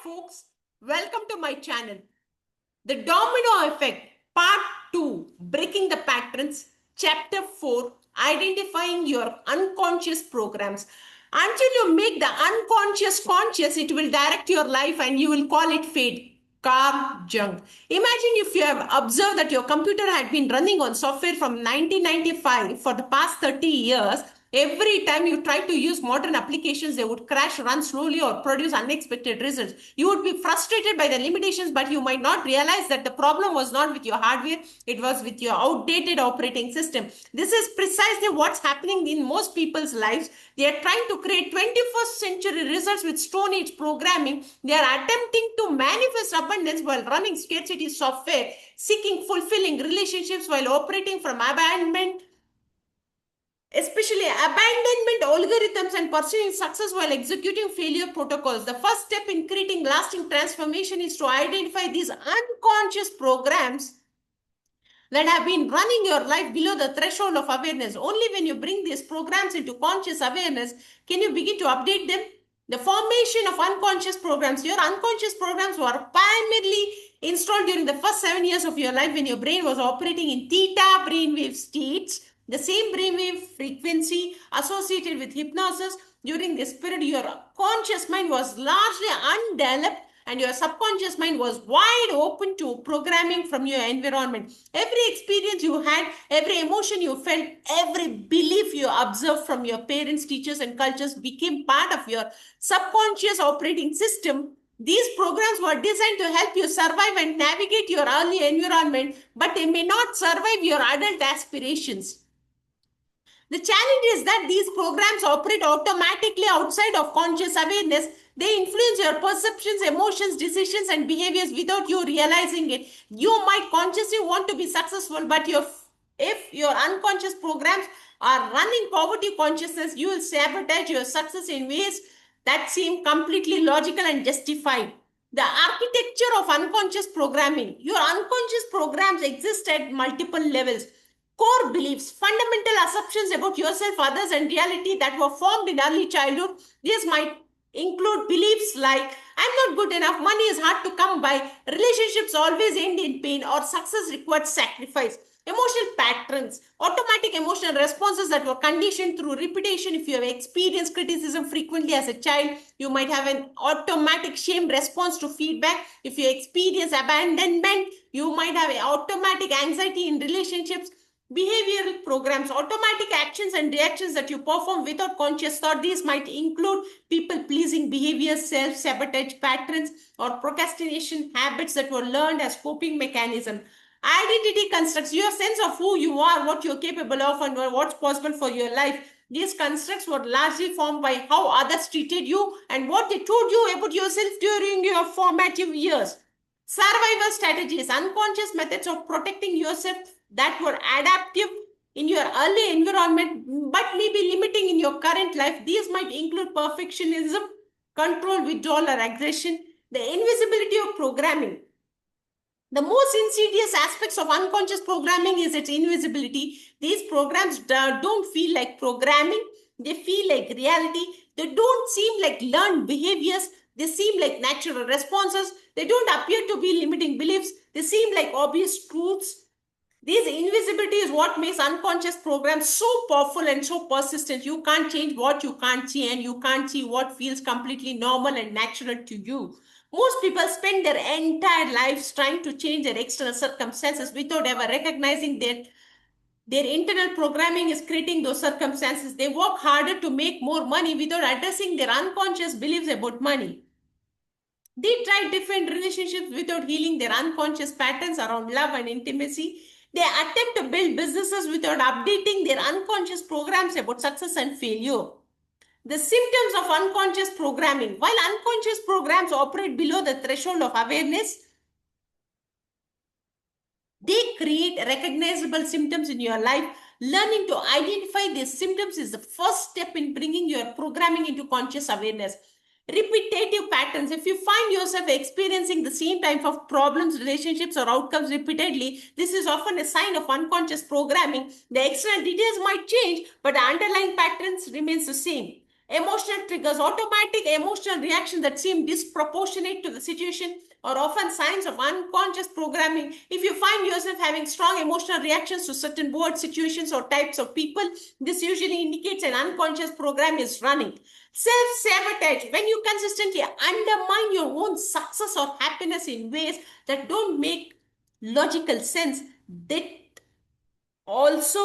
folks, welcome to my channel. The Domino Effect, Part 2, Breaking the Patterns, Chapter 4, Identifying Your Unconscious Programs. Until you make the unconscious conscious, it will direct your life and you will call it fate. Carl Jung. Imagine if you have observed that your computer had been running on software from 1995 for the past 30 years. Every time you try to use modern applications, they would crash, run slowly, or produce unexpected results. You would be frustrated by the limitations, but you might not realize that the problem was not with your hardware, it was with your outdated operating system. This is precisely what's happening in most people's lives. They are trying to create 21st century results with Stone Age programming. They are attempting to manifest abundance while running scarcity software, seeking fulfilling relationships while operating from abandonment, especially abandonment algorithms, and pursuing success while executing failure protocols. The first step in creating lasting transformation is to identify these unconscious programs that have been running your life below the threshold of awareness. Only when you bring these programs into conscious awareness can you begin to update them. The formation of unconscious programs. Your unconscious programs were primarily installed during the first 7 years of your life when your brain was operating in theta brainwave states, the same brainwave frequency associated with hypnosis. During this period, your conscious mind was largely undeveloped and your subconscious mind was wide open to programming from your environment. Every experience you had, every emotion you felt, every belief you observed from your parents, teachers, and cultures became part of your subconscious operating system. These programs were designed to help you survive and navigate your early environment, but they may not survive your adult aspirations. The challenge is that these programs operate automatically outside of conscious awareness. They influence your perceptions, emotions, decisions, and behaviors without you realizing it. You might consciously want to be successful, but if your unconscious programs are running poverty consciousness, you will sabotage your success in ways that seem completely logical and justified. The architecture of unconscious programming. Your unconscious programs exist at multiple levels. Core beliefs, fundamental assumptions about yourself, others, and reality that were formed in early childhood. These might include beliefs like, I'm not good enough, money is hard to come by, relationships always end in pain, or success requires sacrifice. Emotional patterns, automatic emotional responses that were conditioned through repetition. If you have experienced criticism frequently as a child, you might have an automatic shame response to feedback. If you experience abandonment, you might have an automatic anxiety in relationships. Behavioral programs, automatic actions and reactions that you perform without conscious thought. These might include people-pleasing behaviors, self-sabotage patterns, or procrastination habits that were learned as coping mechanism. Identity constructs, your sense of who you are, what you're capable of, and what's possible for your life. These constructs were largely formed by how others treated you and what they told you about yourself during your formative years. Survival strategies, unconscious methods of protecting yourself that were adaptive in your early environment but may be limiting in your current life. These might include perfectionism, control, withdrawal, or aggression. The invisibility of programming. The most insidious aspects of unconscious programming is its invisibility. These programs don't feel like programming. They feel like reality. They don't seem like learned behaviors. They seem like natural responses. They don't appear to be limiting beliefs. They seem like obvious truths. This invisibility is what makes unconscious programs so powerful and so persistent. You can't change what you can't see, and you can't see what feels completely normal and natural to you. Most people spend their entire lives trying to change their external circumstances without ever recognizing that their internal programming is creating those circumstances. They work harder to make more money without addressing their unconscious beliefs about money. They try different relationships without healing their unconscious patterns around love and intimacy. They attempt to build businesses without updating their unconscious programs about success and failure. The symptoms of unconscious programming. While unconscious programs operate below the threshold of awareness, they create recognizable symptoms in your life. Learning to identify these symptoms is the first step in bringing your programming into conscious awareness. Repetitive patterns. If you find yourself experiencing the same type of problems, relationships, or outcomes repeatedly, this is often a sign of unconscious programming. The external details might change, but the underlying patterns remains the same. Emotional triggers, automatic emotional reactions that seem disproportionate to the situation, are often signs of unconscious programming. If you find yourself having strong emotional reactions to certain words, situations, or types of people, this usually indicates an unconscious program is running. Self sabotage, when you consistently undermine your own success or happiness in ways that don't make logical sense, that also,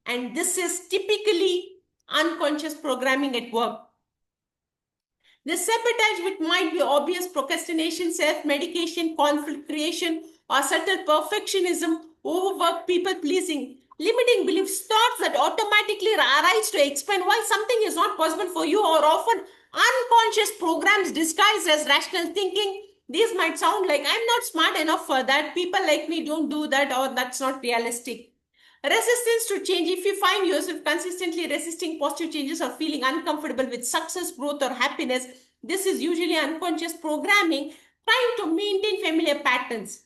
and this is typically unconscious programming at work. The sabotage, which might be obvious procrastination, self medication, conflict creation, or subtle perfectionism, overwork, people pleasing, limiting beliefs, thoughts that automatically arise to explain why something is not possible for you, or often unconscious programs disguised as rational thinking. These might sound like I'm not smart enough for that, people like me don't do that, or that's not realistic. Resistance to change. If you find yourself consistently resisting positive changes or feeling uncomfortable with success, growth, or happiness, this is usually unconscious programming trying to maintain familiar patterns.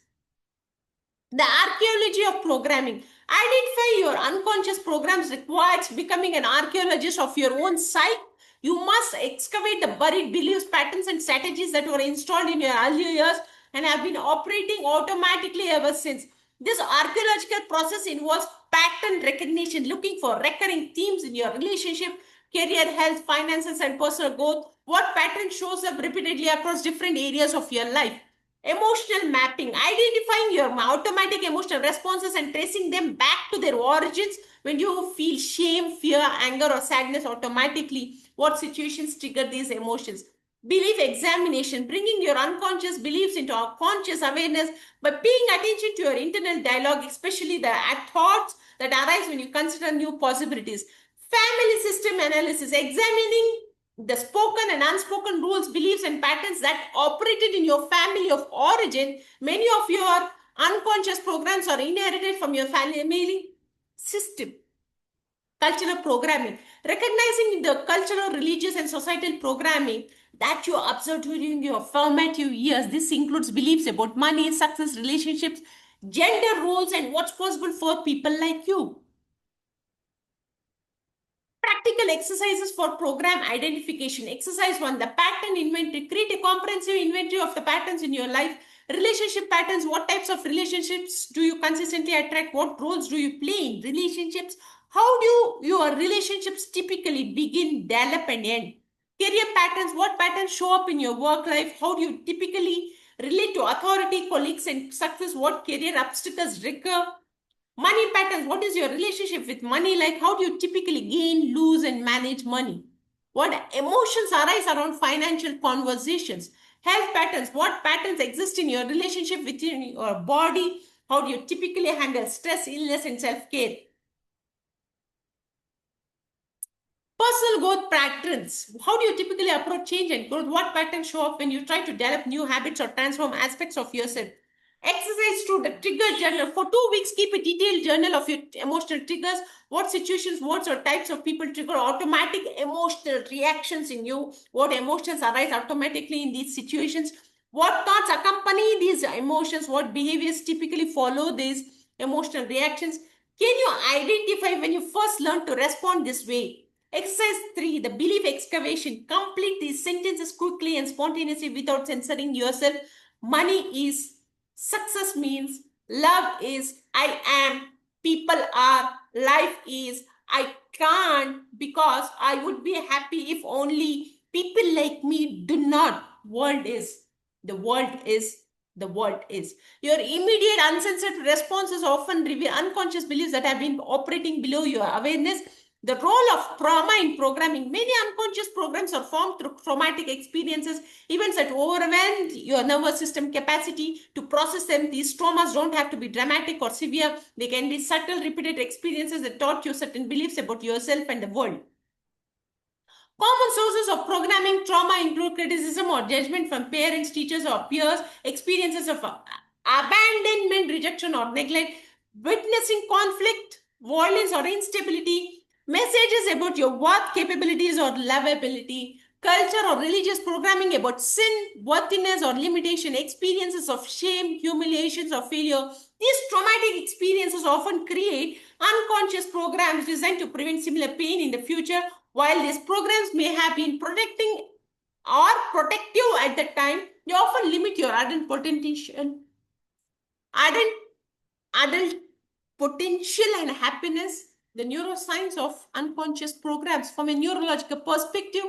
The archaeology of programming. Identify your unconscious programs requires becoming an archaeologist of your own psyche. You must excavate the buried beliefs, patterns, and strategies that were installed in your earlier years and have been operating automatically ever since. This archaeological process involves pattern recognition, looking for recurring themes in your relationship, career, health, finances, and personal growth. What pattern shows up repeatedly across different areas of your life? Emotional mapping, identifying your automatic emotional responses and tracing them back to their origins. When you feel shame, fear, anger, or sadness, automatically what situations trigger these emotions? Belief examination, bringing your unconscious beliefs into our conscious awareness by paying attention to your internal dialogue, especially the thoughts that arise when you consider new possibilities. Family system analysis, examining the spoken and unspoken rules, beliefs, and patterns that operated in your family of origin. Many of your unconscious programs are inherited from your family system. Cultural programming, recognizing the cultural, religious, and societal programming that you observed during your formative years. This includes beliefs about money, success, relationships, gender roles, and what's possible for people like you. Practical exercises for program identification. Exercise 1, the pattern inventory. Create a comprehensive inventory of the patterns in your life. Relationship patterns. What types of relationships do you consistently attract? What roles do you play in relationships? How do your relationships typically begin, develop, and end? Career patterns. What patterns show up in your work life? How do you typically relate to authority, colleagues, and success? What career obstacles recur? Money patterns. What is your relationship with money like? How do you typically gain, lose, and manage money? What emotions arise around financial conversations? Health patterns. What patterns exist in your relationship within your body? How do you typically handle stress, illness, and self care? Personal growth patterns. How do you typically approach change and growth? What patterns show up when you try to develop new habits or transform aspects of yourself? Exercise 2, the trigger journal. For 2 weeks, keep a detailed journal of your emotional triggers. What situations, words, or types of people trigger automatic emotional reactions in you? What emotions arise automatically in these situations? What thoughts accompany these emotions? What behaviors typically follow these emotional reactions? Can you identify when you first learned to respond this way? Exercise 3, the belief excavation. Complete these sentences quickly and spontaneously without censoring yourself. Money is, success means, love is, I am, people are, life is, I can't because I would be happy if only people like me do not. World is, the world is, the world is. Your immediate uncensored responses often reveal unconscious beliefs that have been operating below your awareness. The role of trauma in programming. Many unconscious programs are formed through traumatic experiences, events that overwhelmed your nervous system capacity to process them. These traumas don't have to be dramatic or severe. They can be subtle, repeated experiences that taught you certain beliefs about yourself and the world. Common sources of programming trauma include criticism or judgment from parents, teachers, or peers, experiences of abandonment, rejection, or neglect, witnessing conflict, violence, or instability, messages about your worth, capabilities, or lovability, culture or religious programming about sin, worthiness, or limitation, experiences of shame, humiliations, or failure. These traumatic experiences often create unconscious programs designed to prevent similar pain in the future While these programs may have been protecting or protective at the time, they often limit your adult, adult potential and happiness. The neuroscience of unconscious programs from a neurological perspective.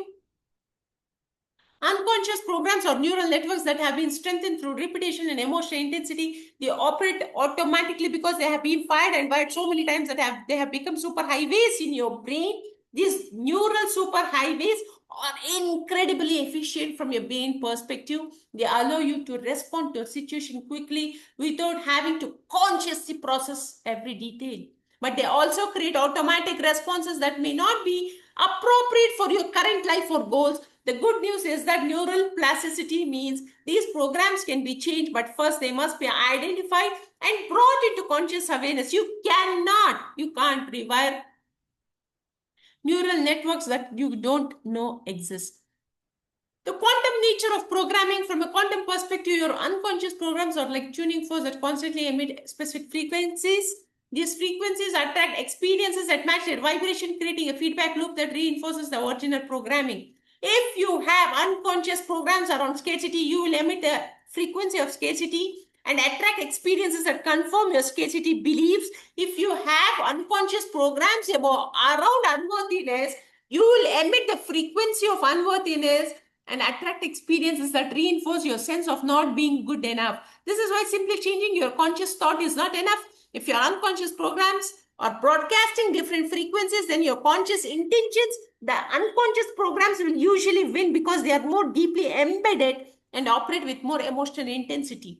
Unconscious programs or neural networks that have been strengthened through repetition and emotional intensity, they operate automatically because they have been fired and wired so many times that they have become super highways in your brain. These neural super highways are incredibly efficient from your brain perspective. They allow you to respond to a situation quickly without having to consciously process every detail. But they also create automatic responses that may not be appropriate for your current life or goals. The good news is that neural plasticity means these programs can be changed, but first they must be identified and brought into conscious awareness. You can't rewire neural networks that you don't know exist. The quantum nature of programming, from a quantum perspective, your unconscious programs are like tuning forks that constantly emit specific frequencies. These frequencies attract experiences that match their vibration, creating a feedback loop that reinforces the original programming. If you have unconscious programs around scarcity, you will emit the frequency of scarcity and attract experiences that confirm your scarcity beliefs. If you have unconscious programs around unworthiness, you will emit the frequency of unworthiness and attract experiences that reinforce your sense of not being good enough. This is why simply changing your conscious thought is not enough. If your unconscious programs are broadcasting different frequencies than your conscious intentions, the unconscious programs will usually win because they are more deeply embedded and operate with more emotional intensity.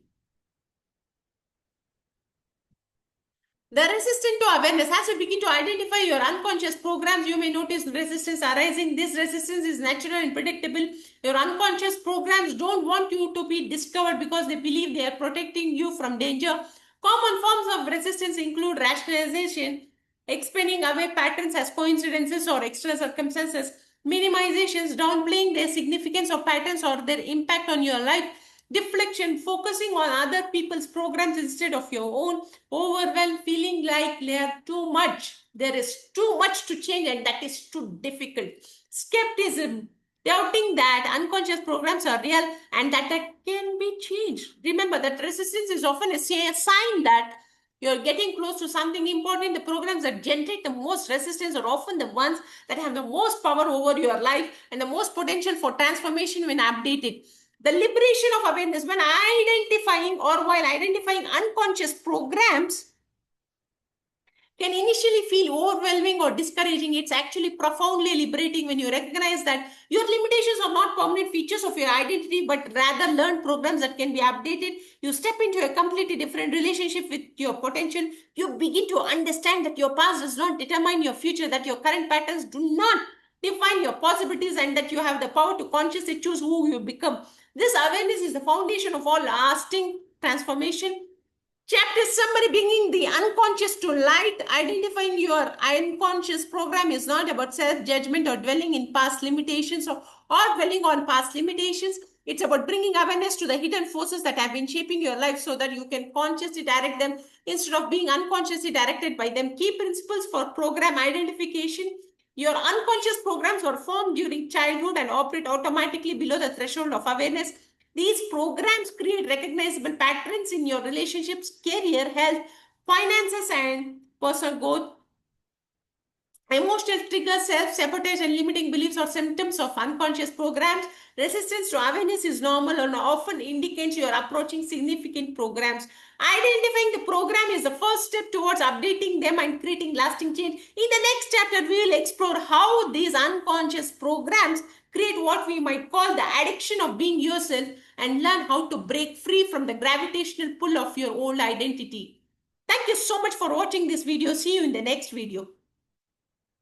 The resistance to awareness. As you begin to identify your unconscious programs, you may notice resistance arising. This resistance is natural and predictable. Your unconscious programs don't want you to be discovered because they believe they are protecting you from danger. Common forms of resistance include rationalization, explaining away patterns as coincidences or extra circumstances, minimizations, downplaying their significance of patterns or their impact on your life, deflection, focusing on other people's programs instead of your own, overwhelmed, feeling like there is too much to change and that is too difficult, skepticism, doubting that unconscious programs are real and that can be changed. Remember that resistance is often a sign that you're getting close to something important. The programs that generate the most resistance are often the ones that have the most power over your life and the most potential for transformation when updated. The liberation of awareness, when identifying or while identifying unconscious programs, can initially feel overwhelming or discouraging. It's actually profoundly liberating when you recognize that your limitations are not permanent features of your identity, but rather learned programs that can be updated. You step into a completely different relationship with your potential. You begin to understand that your past does not determine your future, that your current patterns do not define your possibilities, and that you have the power to consciously choose who you become. This awareness is the foundation of all lasting transformation. Chapter summary: bringing the unconscious to light. Identifying your unconscious program is not about self-judgment or dwelling in past limitations or dwelling on past limitations. It's about bringing awareness to the hidden forces that have been shaping your life so that you can consciously direct them instead of being unconsciously directed by them. Key principles for program identification. Your unconscious programs were formed during childhood and operate automatically below the threshold of awareness. These programs create recognizable patterns in your relationships, career, health, finances, and personal growth. Emotional triggers, self-sabotage, and limiting beliefs are symptoms of unconscious programs. Resistance to awareness is normal and often indicates you are approaching significant programs. Identifying the program is the first step towards updating them and creating lasting change. In the next chapter, we will explore how these unconscious programs create what we might call the addiction of being yourself and learn how to break free from the gravitational pull of your old identity. Thank you so much for watching this video. See you in the next video.